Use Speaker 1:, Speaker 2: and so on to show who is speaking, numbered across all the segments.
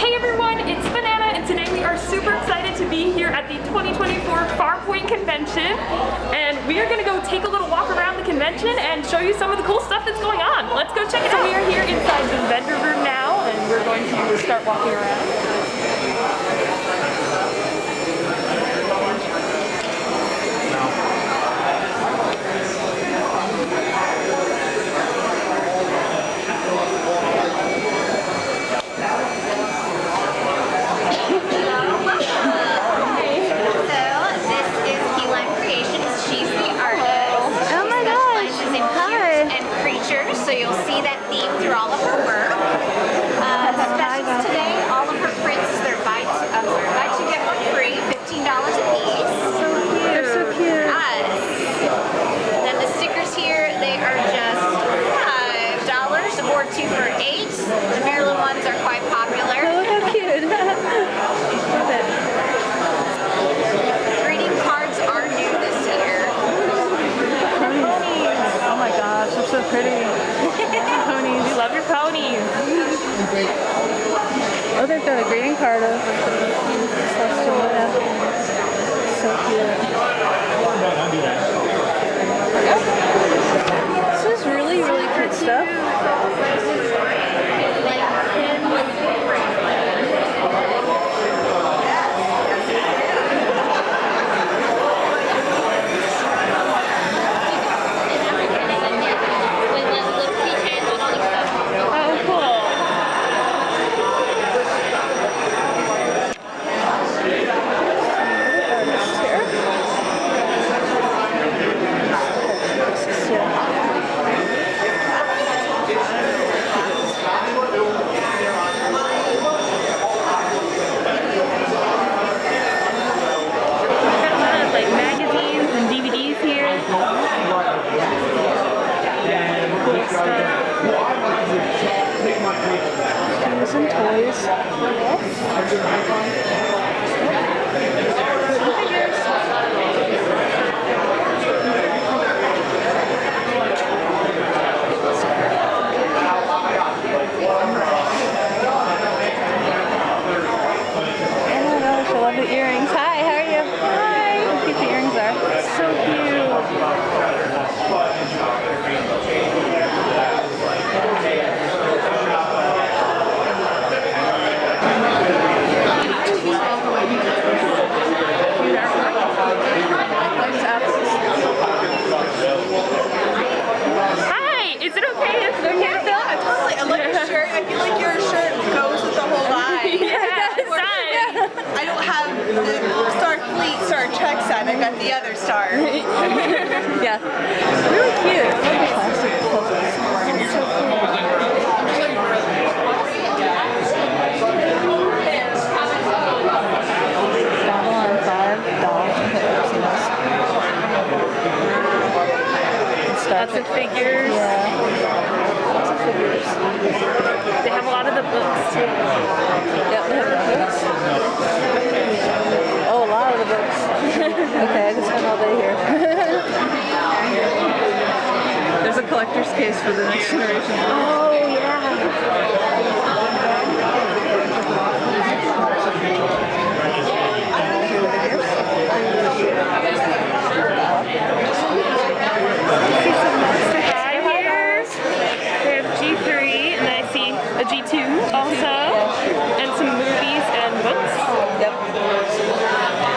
Speaker 1: Hey everyone, it's Banana, and today we are super excited to be here at the 2024 Farpoint Convention. And we are gonna go take a little walk around the convention and show you some of the cool stuff that's going on. Let's go check it out. So we are here inside the vendor room now, and we're going to start walking around.
Speaker 2: So you'll see that theme through all of her work. Specials today, all of her prints, they're buy two get one free, $15 a piece.
Speaker 3: So cute. They're so cute.
Speaker 2: Yes. And then the stickers here, they are just $5 or 2 for $8. The Maryland ones are quite popular.
Speaker 3: Oh, look how cute. Love it.
Speaker 2: Greeting cards are new this year.
Speaker 3: Oh my gosh, they're so pretty.
Speaker 1: Ponies, we love your ponies.
Speaker 3: Oh, they've got a greeting card of Celestia. So cute. This is really, really cute stuff. Shoes and toys. I love the earrings. Hi, how are you? Hi. How cute the earrings are.
Speaker 1: So cute. Hi, is it okay if they're here to film?
Speaker 4: Totally. I like your shirt. I feel like your shirt goes with the whole vibe.
Speaker 1: Yeah, it's nice.
Speaker 4: I don't have the Starfleet Star Trek set. I got the other star.
Speaker 3: Yeah. Really cute. I love the plastic puzzles. It's so cool. Babylon 5 dolls.
Speaker 1: Lots of figures.
Speaker 3: Yeah. Lots of figures.
Speaker 1: They have a lot of the books too.
Speaker 3: Yep, they have the books. Oh, a lot of the books. Okay, I can spend all day here. There's a collector's case for the next generation.
Speaker 1: Oh, yeah. G3, and then I see a G2 also, and some movies and books.
Speaker 3: Yep.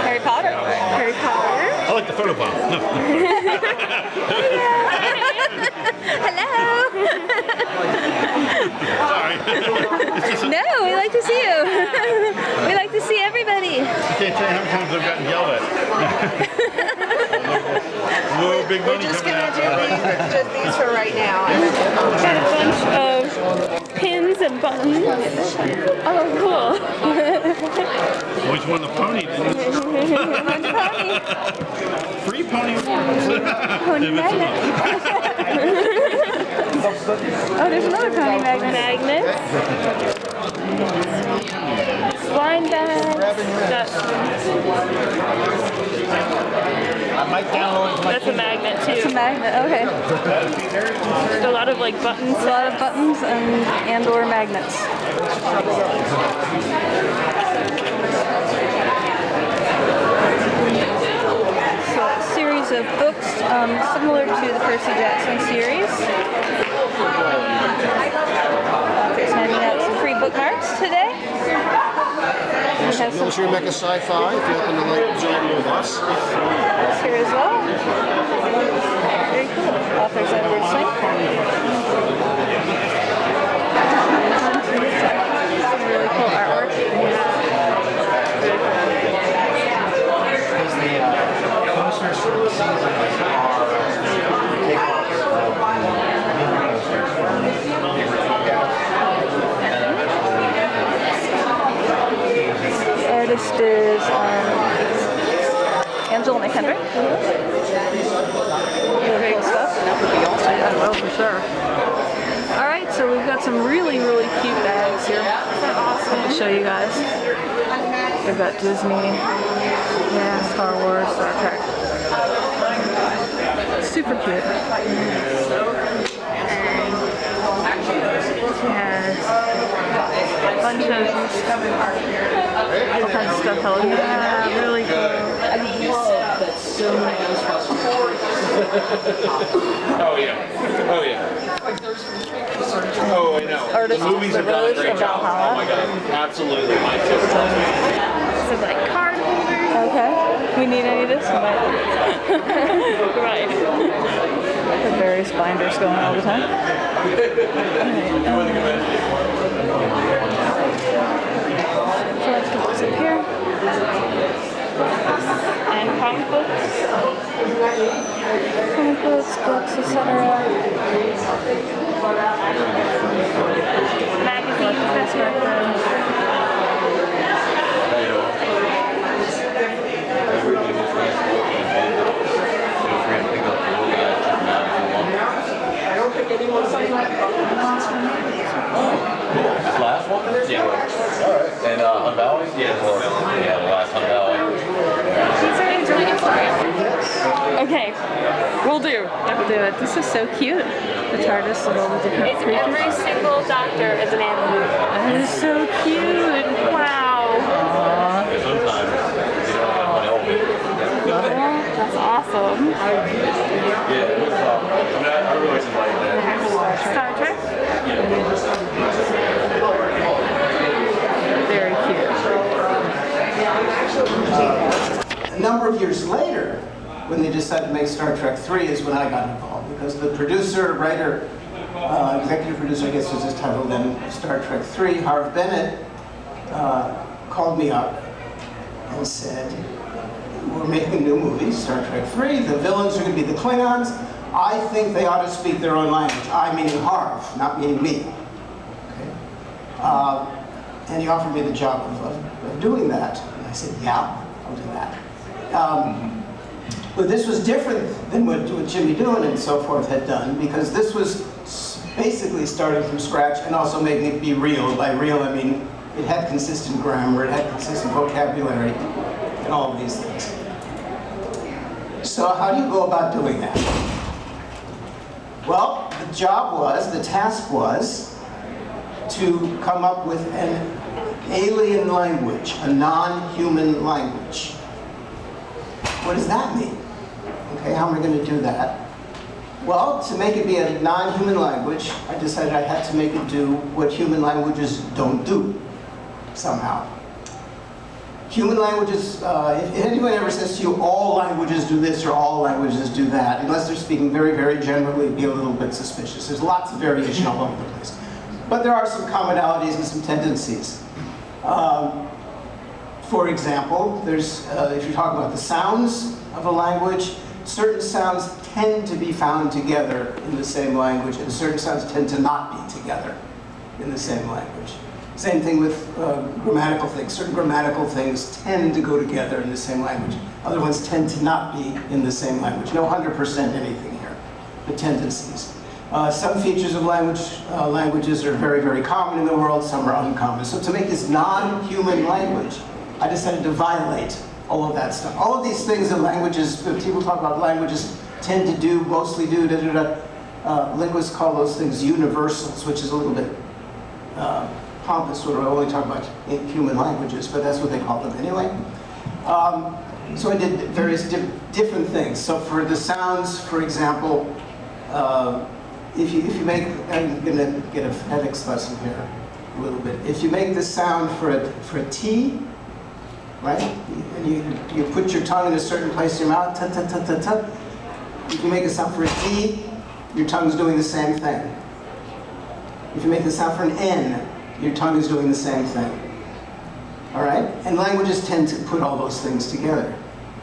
Speaker 3: Harry Potter.
Speaker 1: Harry Potter.
Speaker 5: I like the photo bomb.
Speaker 3: Hello.
Speaker 5: Sorry.
Speaker 3: No, we like to see you. We like to see everybody.
Speaker 5: I can't tell you how many times I've gotten yelled at. Whoa, big money
Speaker 4: We're just
Speaker 5: coming
Speaker 4: gonna
Speaker 5: out.
Speaker 4: do these for right now.
Speaker 1: Got a bunch of pins and buttons. Oh, cool.
Speaker 5: Always won the pony, didn't you?
Speaker 3: Pony.
Speaker 5: Free pony awards.
Speaker 3: Pony magnet. Oh, there's another pony magnet. Blind bags.
Speaker 5: might download my
Speaker 1: That's a magnet
Speaker 3: It's a
Speaker 1: too.
Speaker 3: magnet. Okay.
Speaker 1: A lot of like buttons.
Speaker 3: A lot of buttons and/or magnets. So a series of books similar to the Percy Jackson series. Just handing out some free bookmarks today. We have some
Speaker 6: Military Mecha Sci-Fi, if you happen to like join with us.
Speaker 3: books here as well. Very cool. Authors Edward Swing. Some really cool artwork. The artist is Angela McHenry. Really cool stuff. Oh, for sure. All right, so we've got some really, really cute bags here. I'll show you guys. We've got Disney, yeah, Star Wars, Star Trek. Super cute. Yes. A bunch of all kinds of stuff. Yeah, really cool.
Speaker 7: Oh yeah. Oh yeah. Oh, I know.
Speaker 3: Artist
Speaker 7: The movies
Speaker 3: The
Speaker 7: have done a
Speaker 3: Rose
Speaker 7: great
Speaker 3: of
Speaker 7: job.
Speaker 3: Valhalla.
Speaker 7: Oh my god. Absolutely. My sister.
Speaker 1: Some like card holders.
Speaker 3: Okay. We need any of this?
Speaker 1: Right.
Speaker 3: The various binders going all the time. So let's get this up here.
Speaker 1: And comic books.
Speaker 3: Comic books, etc.
Speaker 1: Magazines, best reference.
Speaker 8: This last one? Yeah. All right. And Hunt Valley? Yeah. Yeah, the last Hunt Valley.
Speaker 1: Okay, we'll do.
Speaker 3: We'll do it. This is so cute. The TARDIS with all the different
Speaker 1: It's
Speaker 3: creatures.
Speaker 1: every single doctor is an animal.
Speaker 3: That is so cute.
Speaker 1: Wow.
Speaker 8: Sometimes
Speaker 1: That's awesome.
Speaker 8: yeah, it was, I really like that.
Speaker 1: Star Trek.
Speaker 3: Very cute.
Speaker 9: A number of years later, when they decided to make Star Trek 3 is when I got involved, because the producer, writer, executive producer, I guess was his title then, Star Trek 3, Harv Bennett, called me up and said, we're making a new movie, Star Trek 3, the villains are going to be the Klingons, I think they ought to speak their own language. I meaning Harv, not meaning me. Okay? And he offered me the job of doing that. And I said, yeah, I'll do that. But this was different than what Jimmy Doohan and so forth had done, because this was basically starting from scratch and also making it be real. By real, I mean it had consistent grammar, it had consistent vocabulary, and all of these things. So how do you go about doing that? Well, the task was to come up with an alien language, a non-human language. What does that mean? Okay, how am I going to do that? Well, to make it be a non-human language, I decided I had to make it do what human languages don't do, somehow. Human languages, if anyone ever says to you, all languages do this or all languages do that, unless they're speaking very, very generally, be a little bit suspicious. There's lots of variation all over the place. But there are some commonalities and some tendencies. For example, there's, if you're talking about the sounds of a language, certain sounds tend to be found together in the same language, and certain sounds tend to not be together in the same language. Same thing with grammatical things. Certain grammatical things tend to go together in the same language. Other ones tend to not be in the same language. No 100% anything here, but tendencies. Some features of languages are very, very common in the world, some are uncommon. So to make this non-human language, I decided to violate all of that stuff. All of these things that languages, that people talk about languages tend to do, mostly do, linguists call those things universals, which is a little bit pompous, sort of only talk about human languages, but that's what they call them anyway. So I did various different things. So for the sounds, for example, if you make, I'm going to get a phonetics lesson here a little bit. If you make the sound for a T, right? And you put your tongue in a certain place in your mouth, tut, tut, tut, tut, tut. If you make a sound for a D, your tongue's doing the same thing. If you make the sound for an N, your tongue is doing the same thing. All right? And languages tend to put all those things together.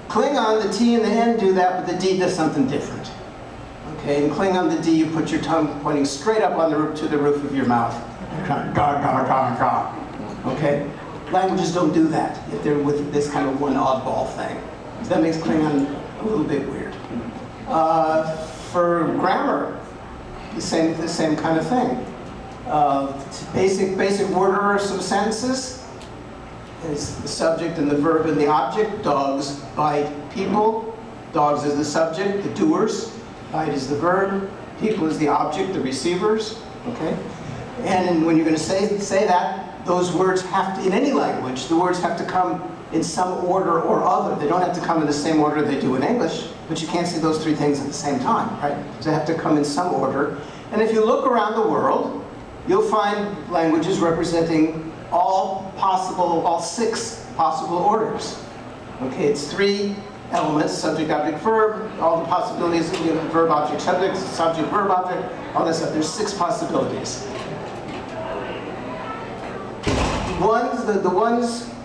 Speaker 9: Klingon, the T and the N do that, but the D does something different. Okay, in Klingon, the D, you put your tongue pointing straight up on the roof to the roof of your mouth. Okay? Languages don't do that if they're with this kind of one oddball thing. So that makes Klingon a little bit weird. For grammar, the same kind of thing. Basic word order of some sentences is the subject and the verb and the object. Dogs bite people. Dogs is the subject, the doers. Bite is the verb. People is the object, the receivers. Okay? And when you're going to say that, those words have to, in any language, the words have to come in some order or other. They don't have to come in the same order they do in English, but you can't say those three things at the same time, right? So they have to come in some order. And if you look around the world, you'll find languages representing all 6 possible orders. Okay, it's 3 elements, subject, object, verb, all the possibilities, verb, object, subject, verb, object, all that stuff. There's 6 possibilities.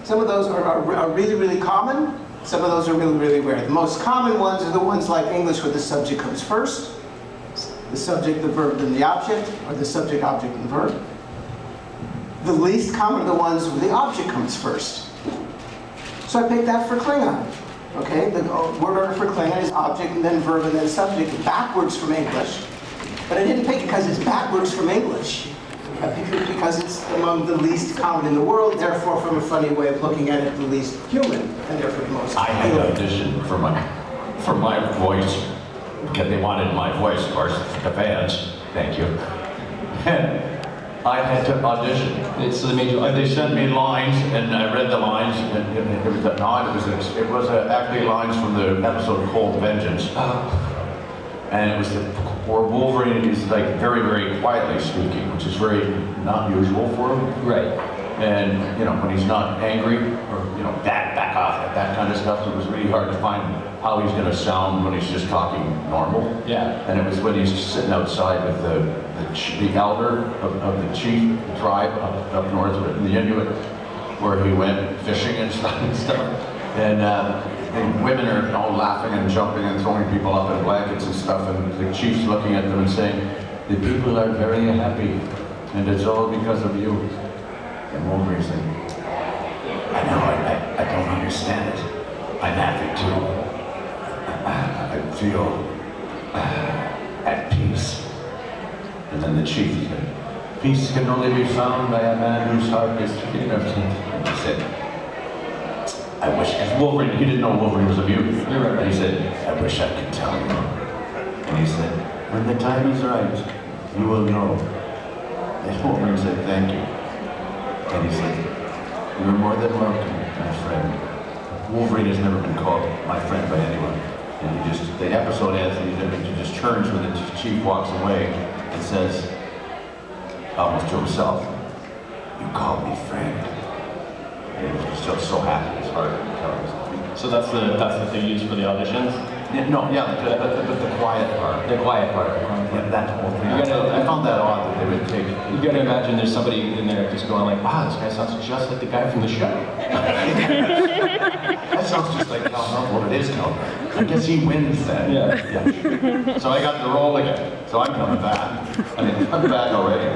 Speaker 9: Some of those are really, really common. Some of those are really, really rare. The most common ones are the ones like English where the subject comes first, the subject, the verb, then the object, or the subject, object, and verb. The least common are the ones where the object comes first. So I picked that for Klingon. Okay, the word order for Klingon is object, and then verb, and then subject, backwards from English. But I didn't pick it because it's backwards from English. I picked it because it's among the least common in the world, therefore, from a funny way of looking at it, the least human, and therefore the most
Speaker 10: I had to audition for my voice, because they wanted my voice, of course, the fans, thank you. And I had to audition. So they sent me lines, and I read the lines, and it was actually lines from the episode called Vengeance. And it was where Wolverine is like very, very quietly speaking, which is very not usual for him. Right. And when he's not angry or back off, that kind of stuff, it was really hard to find how he's going to sound when he's just talking normal. Yeah. And it was when he's sitting outside with the elder of the chief tribe up north in the Inuit, where he went fishing and stuff. And the women are all laughing and jumping and throwing people up in blankets and stuff, and the chief's looking at them and saying, "The people are very happy, and it's all because of you." And Wolverine's saying, "I know, I don't understand it. I'm happy too. I feel at peace." And then the chief said, "Peace can only be found by a man whose heart is clean of sin." And he said, "I wish," because Wolverine, he didn't know Wolverine was a mutant. And he said, "I wish I could tell you." And he said, "When the time is right, you will know." And Wolverine said, "Thank you." And he said, "You're more than welcome, my friend." Wolverine has never been called my friend by anyone. And the episode ends, and he just turns when the chief walks away and says, almost to himself, "You called me friend." And he's just so happy, his heart comes.
Speaker 7: So that's what they use for the auditions?
Speaker 10: The quiet part. The quiet part. Yeah, that whole thing. I found that odd that they would take.
Speaker 7: You gotta imagine there's somebody in there just going like, "Wow, this guy sounds just like the guy from the show."
Speaker 10: That sounds just like Cal Dodd. Well, it is Cal Dodd. I guess he wins then.
Speaker 7: Yeah.
Speaker 10: So I got the role again. So I'm coming back. I'm back already.